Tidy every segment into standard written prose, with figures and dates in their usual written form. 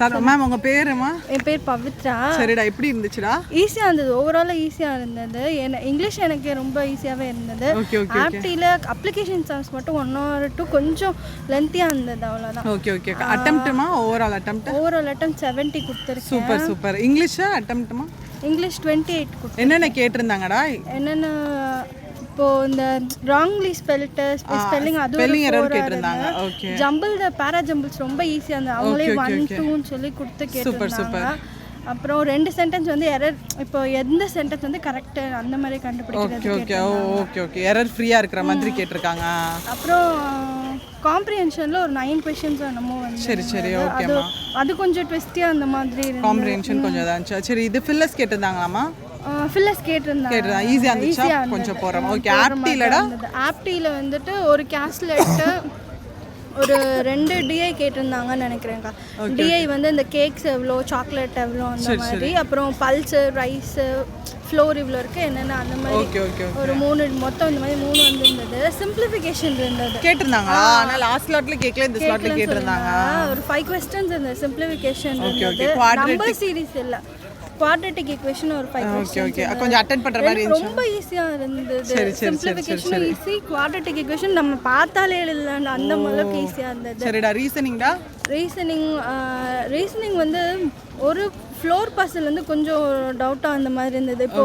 Sir ma'am உங்க பேருமா? என் பேர் பவித்ரா. சரிடா, எப்படி இருந்துச்சுடா? ஈஸியா இருந்தது, ஓவரால் ஈஸியா இருந்தது. இங்கிலீஷ் எனக்கு ரொம்ப ஈஸியாவே இருந்தது. ஆப்டில அப்ளிகேஷன் சம்ஸ் மட்டும் 1 or 2 கொஞ்சம் லென்த்தியா இருந்தது, அவ்வளவுதான். Okay okay. அட்டெம்ப்ட்மா ஓவரால் அட்டெம்ப்ட் 70 கொடுத்திருக்கேன். Super super. இங்கிலீஷ் அட்டெம்ப்ட்மா? இங்கிலீஷ் 28 கொடுத்திருக்கேன். என்னென்ன கேட்டிருந்தாங்கடா? என்னென்ன இப்போ இந்த ராங்லி ஸ்பெல்லிங் அதுவும் எரர் கேட்டிருந்தாங்க. ஓகே. ஜம்பிள் பேரா ஜம்பிள்ஸ் ரொம்ப ஈஸியா இருந்தது. அவங்களே 1 2 ன்னு சொல்லி கொடுத்து கேட்டிருந்தாங்க. அப்புறம் 2 சென்டென்ஸ் வந்து எரர், இப்போ எந்த சென்டென்ஸ் வந்து கரெக்ட் அந்த மாதிரி கண்டுபிடிக்கிறது. Okay okay okay. எரர் ஃப்ரீயா இருக்கிற மாதிரி கேட்டிருக்காங்க. அப்புறம் காம்ப்ரிஹென்ஷன்ல ஒரு 9 क्वेश्चंस என்னமோ வந்து. சரி சரி ஓகேமா. அது கொஞ்சம் ட்விஸ்டியா அந்த மாதிரி இருந்துச்சு. காம்ப்ரிஹென்ஷன் கொஞ்சம் அதான்ச்சா. சரி, இது ஃபில்லர்ஸ் கேட்டிருந்தாங்களாமா? ஃபில்லர்ஸ் கேட்டிருந்தாங்க. ஈஸியா இருந்துச்சா? கொஞ்சம் போறோம். ஓகே. ஆப்டிலடா? ஆப்டில வந்துட்டு ஒரு கேஸ்லெட் ஒரு 2 டிஐ கேட்டிருந்தாங்கன்னு நினைக்கிறேன்க்கா. டிஐ வந்து இந்த கேக்ஸ் எவ்வளோ, சாக்லேட் எவ்வளோ அந்த மாதிரி. அப்புறம் பல்ஸு, ரைஸு, ஃப்ளோர் இவ்வளோ இருக்குது என்னென்ன அந்த மாதிரி ஒரு 3 மொத்தம் இந்த மாதிரி 3 வந்துருந்தது. சிம்பிளிஃபிகேஷன் இருந்தது கேட்டிருந்தாங்களா? ஆனால் லாஸ்ட் ஸ்லாட்ல கேட்கல, இந்த ஸ்லாட்ல கேட்டிருந்தாங்க. ஒரு 5 क्वेश्चंस இருந்தது. சிம்பிளிஃபிகேஷன் இருந்தது. நம்பர் சீரிஸ் இல்லை, குவாட்ரேட்டிக் ஈக்குவேஷன் ஒரு 5 क्वेश्चंस. ஓகே. கொஞ்சம் அட்டெண்ட் பண்ற மாதிரி இருந்துச்சு. ரொம்ப ஈஸியா இருந்தது. சிம்பிளிஃபிகேஷன் ஈஸி, குவாட்ரேட்டிக் ஈக்குவேஷன் நம்ம பார்த்தாலே எழுதலாம், அந்த அளவுக்கு ஈஸியா இருந்தது. சரிடா. ரீசனிங்டா? ரீசனிங் வந்து ஒரு ஃப்ளோர் பசில் வந்து கொஞ்சம் டவுட்டாக அந்த மாதிரி இருந்தது. இப்போ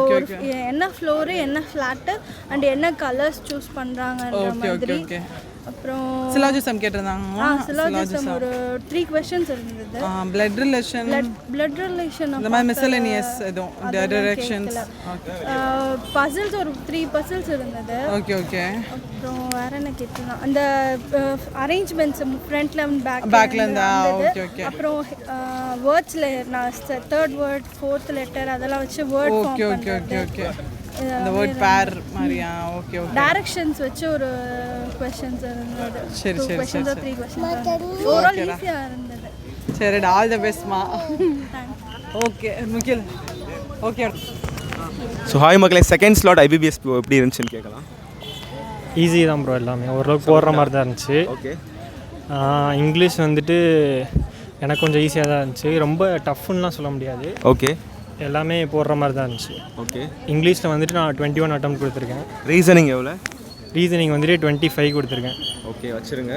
என்ன ஃப்ளோரு, என்ன ஃப்ளாட்டு அண்ட் என்ன கலர்ஸ் சூஸ் பண்ணுறாங்கன்ற மாதிரி. அப்புறம் சிலாஜிசம் கேட்டிருந்தாங்க. சிலாஜிசம் ஒரு 3 क्वेश्चंस இருந்தது. பிளட் ரிலேஷன் அந்த மாதிரி மிஸ்செலேனியஸ் எதுவும் டைரக்ஷன்ஸ். பசில்ஸ் ஒரு 3 பசில்ஸ் இருந்தது. Okay okay. அப்புறம் வேற என்ன கேட்டிருந்தா, அந்த அரேஞ்ச்மெண்ட்ஸ் ஃப்ரண்ட்ல அண்ட் பேக்ல இருந்தா. Okay okay. அப்புறம் வேர்ட்ஸ்ல நான் 3rd வேர்ட் 4th லெட்டர் அதெல்லாம் வச்சு வேர்ட் ஃபார்ம் பண்றது. Okay okay. அந்த வேர்ட் பேர் மாதிரியா? Okay okay. டைரக்ஷன்ஸ் வச்சு ஒரு क्वेश्चंस இருந்தது. சரி சரி. 3 क्वेश्चंस ஓவரால் ஈஸியா இருந்தது. சரிடா, ஆல் தி பெஸ்ட்மா. Okay Mugil. Okay. So hi மக்களே, செகண்ட் ஸ்லாட் ஐபிபிஎஸ் எப்படி இருந்துச்சுன்னு கேட்கலாம். ஈஸி தான் ப்ரோ, எல்லாமே ஓரளவுக்கு போடுற மாதிரி தான் இருந்துச்சு. ஓகே. இங்கிலீஷ் வந்துட்டு எனக்கு கொஞ்சம் ஈஸியாக தான் இருந்துச்சு, ரொம்ப டஃப்னுலாம் சொல்ல முடியாது. ஓகே. எல்லாமே போடுற மாதிரி தான் இருந்துச்சு. ஓகே. இங்கிலீஷில் வந்துட்டு நான் 21 அட்டெம்ப்ட் கொடுத்துருக்கேன். ரீசனிங் எவ்வளோ? ரீசனிங் வந்துட்டு 25 கொடுத்துருக்கேன். ஓகே, வச்சுருங்க.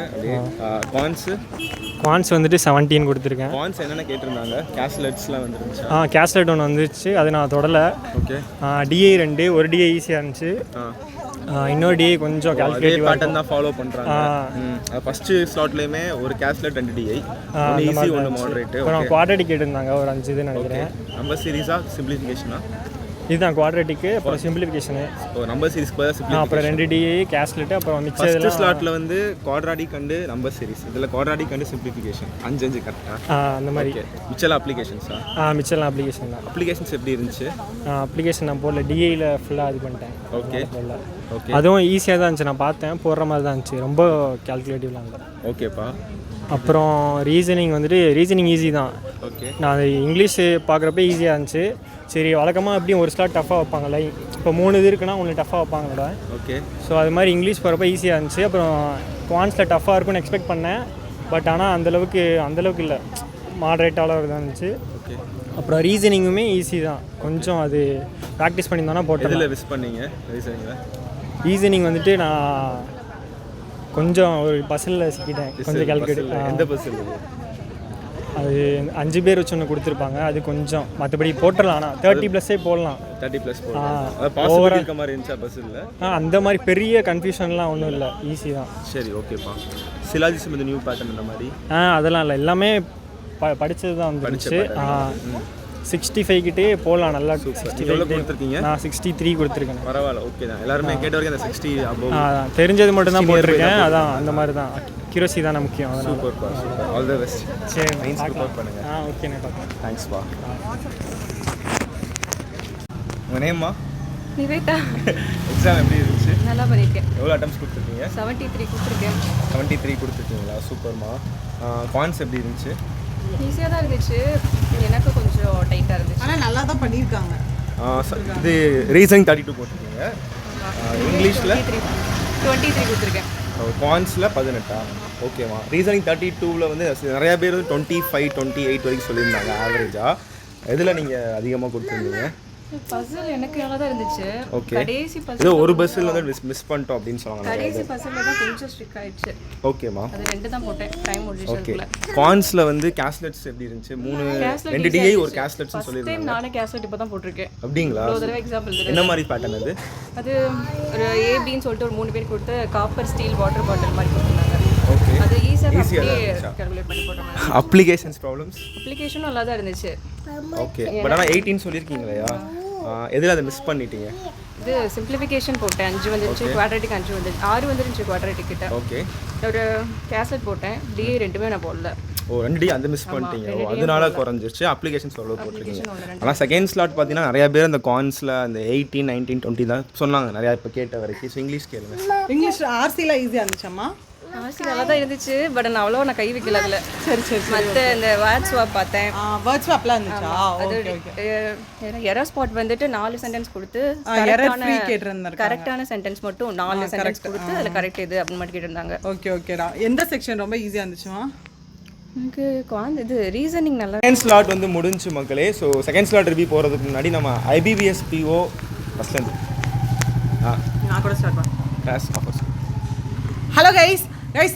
குவான்ஸ் வந்துட்டு 17 கொடுத்துருக்கேன். குவான்ஸ் என்னென்ன கேட்டிருந்தாங்க? கேஸ்லெட்ஸ்லாம் வந்துருந்துச்சு. கேஸ்லெட் ஒன்று வந்துருச்சு, அது நான் தொடலை. ஓகே. டிஐ 2, ஒரு டிஐ ஈஸியாக இருந்துச்சு, இன்னொரு டிஐ கொஞ்சம் கால்குலேட்டிவ் பேட்டர்ன் தான் ஃபாலோ பண்ணுறாங்க. ஃபர்ஸ்ட் ஸ்லாட்லேயுமே ஒரு கேஸ்லெட் 2 டிஐ, ஒன்று ஈஸி ஒன்று மாடரேட். அப்புறம் குவாட்ரேட்டிக் கேட்டிருந்தாங்க ஒரு 5 இது நினைக்கிறேன். நம்பர் சீரிஸா சிம்பிளிஃபிகேஷனா? இதுதான் குவாட்ரேட்டிக்கு, அப்புறம் சிம்பிளிஃபிகேஷனு. நம்பர் சீரிஸ்க்கு பதிலாக சிம்பிளிஃபிகேஷன். அப்புறம் 2 டிஐ கேஸ்லெட், அப்புறம் மிச்சம் ஃபர்ஸ்ட் ஸ்லாட்ல வந்து குவாட்ராடிக் அண்ட் நம்பர் சீரிஸ், இதில் குவாட்ராடிக் அண்ட் சிம்பிளிஃபிகேஷன் 5 கரெக்டாக அந்த மாதிரி. மிச்சலாம் அப்ளிகேஷன்ஸா? மிச்சலாம் அப்ளிகேஷன் தான். அப்ளிகேஷன்ஸ் எப்படி இருந்துச்சு? அப்ளிகேஷன் நான் போடல, டிஐயில் ஃபுல்லாக இது பண்ணிட்டேன். Okay okay. அதுவும் ஈஸியாக தான் இருந்துச்சு, நான் பார்த்தேன், போடுற மாதிரி தான் இருந்துச்சு, ரொம்ப கால்குலேட்டிவ்லாம் இல்லை. ஓகேப்பா. அப்புறம் ரீசனிங் வந்துட்டு ரீசனிங் ஈஸி தான். ஓகே. நான் அது இங்கிலீஷ் பார்க்குறப்ப ஈஸியாக இருந்துச்சு. சரி, வழக்கமாக எப்படியும் ஒரு ஸ்லாட் டஃப்பாக வைப்பாங்கல்ல, இப்போ 3 இது இருக்குன்னா ஒன்று டஃப்பாக வைப்பாங்களோட. ஓகே. ஸோ அது மாதிரி இங்கிலீஷ் போகிறப்ப ஈஸியாக இருந்துச்சு. அப்புறம் குவான்ஸில் டஃப்பாக இருக்கும்னு எக்ஸ்பெக்ட் பண்ணேன், பட் ஆனால் அந்தளவுக்கு இல்லை, மாடரேட்டாக தான் இருந்துச்சு. ஓகே. அப்புறம் ரீசனிங்குமே ஈஸி தான், கொஞ்சம் அது ப்ராக்டிஸ் பண்ணியிருந்தோன்னா போட்டு. இதில் மிஸ் பண்ணீங்க ரீசனிங் வந்துட்டு நான் கொஞ்சம் ஒரு பஸ்ஸில் சிக்கிட்டேன், கொஞ்சம் கால்குலேட். எந்த பஸ்ஸில்? அது 5 பேர் வச்சு ஒன்று கொடுத்துருப்பாங்க, அது கொஞ்சம் மற்றபடி போட்டுடலாம். ஆனால் 30+ போடலாம். 30+ போடலாம். இருக்க மாதிரி இருந்துச்சா பஸ்ஸில்? அந்த மாதிரி பெரிய கன்ஃபியூஷன்லாம் ஒன்றும் இல்லை, ஈஸி தான். சரி, ஓகேப்பா. சிலாஜிசம் இந்த நியூ பேட்டர்ன் இந்த மாதிரி அதெல்லாம் இல்லை, எல்லாமே படித்தது தான் வந்துருச்சு. 65 கிட்டே போடலாம் நல்லா. 65 கொடுத்துருக்கீங்க? நான் 63 கொடுத்துருக்கேன். பரவாயில்ல, ஓகே தான். எல்லாருமே கேட்ட வரைக்கும் அந்த 60 அபோவ் தெரிஞ்சது மட்டும் தான் போட்டிருக்கேன். அதான் அந்த மாதிரி தான், அக்யூரசி தானே முக்கியம். சூப்பர்ப்பா, சூப்பர். All the best. சரி, மைண்ட்ஸ் ப்ரிப்பேர் பண்ணுங்க. ஓகே, நான் பார்க்குறேன். தேங்க்ஸ்ப்பா. உங்கள் நேம்மா? நிவேதா. எக்ஸாம் எப்படி இருந்துச்சு? நல்லா பண்ணியிருக்கேன். எவ்வளோ அட்டெம்ப்ட்ஸ் கொடுத்துருக்கீங்க? 73 கொடுத்துருக்கேன். 73 கொடுத்துருக்கீங்களா? சூப்பர்மா. கான்ஸ் எப்படி இருந்துச்சு? ஈஸியாக தான் இருந்துச்சு, எனக்கு கொஞ்சம் டைட்டாக இருந்துச்சு. ஆனால் நல்லா தான் பண்ணியிருக்காங்க. இது ரீசனிங் 32 போட்டிருக்கீங்க. இங்கிலீஷில் 23 கொடுத்துருக்கேன். கான்ஸில் 18. ஓகேவா ரீசனிங் 32ல் வந்து நிறையா பேர் வந்து 25 28 வரைக்கும் சொல்லியிருந்தாங்க ஆவரேஜாக. எதில் நீங்கள் அதிகமாக கொடுத்துருந்தீங்க? பசில் எனக்கு நல்லா தான் இருந்துச்சு. ஓகே கடைசி பசில் ஏதோ ஒரு பஸ்ஸில் வந்து மிஸ் பண்ணிட்டோம் அப்படின்னு சொன்னாங்க. கடைசி பசில் தான் கொஞ்சம் ஸ்ட்ரிக் ஆயிடுச்சு. ஓகேம்மா அது 2 தான் போட்டேன். டைம் முடிஞ்சிச்சு. ஓகே குவான்ஸில் வந்து கேஸ்லெட்ஸ் எப்படி இருந்துச்சு? 2 டிஐ ஒரு கேஸ்லெட்ஸ்னு சொல்லியிருந்தாங்க. நானே கேஸ்லெட் இப்போ தான் போட்டிருக்கேன். அப்படிங்களா? ஒரு தடவை எக்ஸாம்பிள் என்ன மாதிரி பேட்டர்ன் அது? அது ஒரு ஏபின்னு சொல்லிட்டு ஒரு 3 பேர் கொடுத்து காப்பர் ஸ்டீல் வாட்டர் பாட்டில் மாதிரி கொடுத்துருந்தாங்க. ஓகே அது ஈஸியாக கால்குலேட் பண்ணி போட்ட மாதிரி. அப்ளிகேஷன்ஸ் ப்ராப்ளம்ஸ் அப்ளிகேஷனும் நல்லா தான் இருந்துச்சு. ஓகே பட் ஆனால் 18 சொல்லியிருக்கீங்களா? எதில் அதை மிஸ் பண்ணிட்டீங்க? இது சிம்பிளிஃபிகேஷன் போட்டேன். 5 வந்துருச்சு, குவாட்ரேட்டிக் 5 வந்துருச்சு, 6 வந்துருச்சு குவாட்ரேட்டிக் கிட்ட. ஓகே ஒரு கேஸ்லெட் போட்டேன். டிஏ 2மே நான் போடல. ஓ 2 டி அந்த மிஸ் பண்ணிட்டீங்க. ஓ அதனால குறைஞ்சிருச்சு. அப்ளிகேஷன்ஸ் எவ்வளோ போட்டிருக்கீங்க? ஆனால் செகண்ட் ஸ்லாட் பார்த்தீங்கன்னா நிறையா பேர் அந்த கான்ஸில் அந்த 18 19 20 தான் சொன்னாங்க நிறையா இப்போ கேட்ட வரைக்கும். ஸோ இங்கிலீஷ் கேளுங்க. இங்கிலீஷ் ஆர்சியில் ஈஸியாக இருந்துச்சாம்மா? ஆர்சி நல்லா தான் இருந்துச்சு. பட் நான் அவ்வளோ நான் கை வைக்கல அதில். சரி மற்ற இந்த வேர்ட் ஸ்வாப் பார்த்தேன். வேர்ட் ஸ்வாப்லாம் இருந்துச்சா? அது எரர் ஸ்பாட் வந்துட்டு 4 சென்டென்ஸ் கொடுத்து கரெக்டான சென்டென்ஸ் மட்டும் 4 சென்டென்ஸ் கொடுத்து அதில் கரெக்ட் இது அப்படின்னு மட்டும் கேட்டிருந்தாங்க. ஓகே ஓகேடா. எந்த செக்ஷன் ரொம்ப ஈஸியாக இருந்துச்சுமா? எனக்கு இது ரீசனிங் நல்லா. செகண்ட் ஸ்லாட் வந்து முடிஞ்சு மக்களே. ஸோ செகண்ட் ஸ்லாட் ரிவ்யூ போகிறதுக்கு முன்னாடி நம்ம IBPS PO ஃபஸ்ட்லேருந்து நான் கூட ஸ்டார்ட் பண்ணேன். Class offers. Hello guys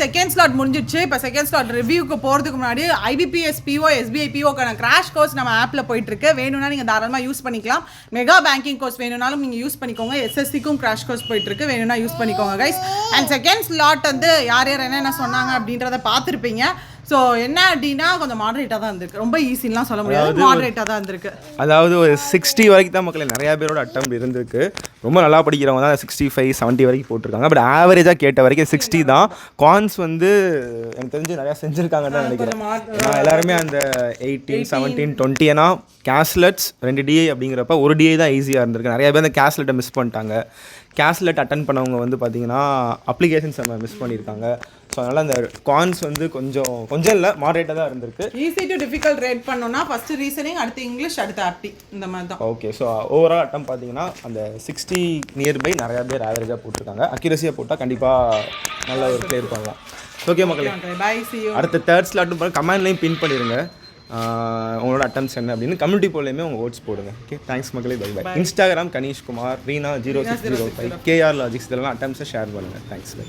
second slot முடிஞ்சிடுச்சு. இப்போ செகண்ட் ஸ்லாட் ரிவ்யூக்கு போகிறதுக்கு முன்னாடி IBPS PO SBI POக்கான கிராஷ் கோர்ஸ் நம்ம ஆப்பில் போயிட்டுருக்கு. வேணும்னா நீங்கள் தாராளமாக யூஸ் பண்ணிக்கலாம். மெகா பேங்கிங் கோர்ஸ் வேணும்னாலும் நீங்கள் யூஸ் பண்ணிக்கோங்க. SSCக்கும் கிராஷ் கோர்ஸ் போயிட்டுருக்கு. வேணும்னா யூஸ் பண்ணிக்கோங்க கைஸ். அண்ட் செகண்ட் ஸ்லாட் வந்து யார் என்னென்ன சொன்னாங்க அப்படின்றத பார்த்துருப்பீங்க. ஸோ என்ன அப்படின்னா கொஞ்சம் மாடரேட்டாக தான் இருந்திருக்கு. ரொம்ப ஈஸிலாம் சொல்ல முடியாது, மாடரேட்டாக தான் இருந்திருக்கு. அதாவது ஒரு 60 வரைக்கும் தான் மக்களே நிறையா பேரோட அட்டம் இருந்திருக்கு. ரொம்ப நல்லா படிக்கிறவங்க தான் 65 70 வரைக்கும் போட்டிருக்காங்க. பட் ஆவரேஜாக கேட்ட வரைக்கும் 60 தான். கான்ஸ் வந்து எனக்கு தெரிஞ்சு நிறையா செஞ்சுருக்காங்கன்னு தான் நினைக்கிறேன். ஏன்னா எல்லாருமே அந்த 18 17 20 ஏன்னா கேஸ்லெட்ஸ் 2 டிஐ அப்படிங்கிறப்ப ஒரு டிஐ தான் ஈஸியாக இருந்திருக்கு. நிறைய பேர் அந்த கேஸ்லெட்டை மிஸ் பண்ணிட்டாங்க. கேஸ்லெட் அட்டன் பண்ணவங்க வந்து பார்த்தீங்கன்னா அப்ளிகேஷன்ஸ் நம்ம மிஸ் பண்ணியிருக்காங்க. ஸோ அதனால் அந்த கான்ஸ் வந்து கொஞ்சம் இல்லை மாடரேட்டாக தான் இருந்திருக்கு. ஈஸி டு டிஃபிகல்ட் ரேட் பண்ணோன்னா ஃபஸ்ட்டு ரீசனிங், அடுத்து இங்கிலீஷ், அடுத்து ஆப்டி, இந்த மாதிரி தான். ஓகே ஸோ ஓவரால் அட்டம் பார்த்தீங்கன்னா அந்த 60 நியர்பை நிறையா பேர் ஆவரேஜாக போட்டிருக்காங்க. அக்யூரஸியாக போட்டால் கண்டிப்பாக நல்ல ஒரு கிளியர் பண்ணலாம். ஓகே மக்களே, அடுத்த தேர்ட் ஸ்லாட்டும் பாருங்கள். கமெண்ட்லையும் பின் பண்ணிடுங்க உங்களோட அட்டம்ஸ் என்ன அப்படின்னு. கம்யூனிட்டி போலையுமே உங்கள் ஓட்ஸ் போடுங்க. ஓகே தேங்க்ஸ் மக்களே, bye bye. Instagram Ganeshkumar, Reena 0605, KR logics இதெல்லாம் அட்டம்ஸை ஷேர் பண்ணுங்கள். Thanks by.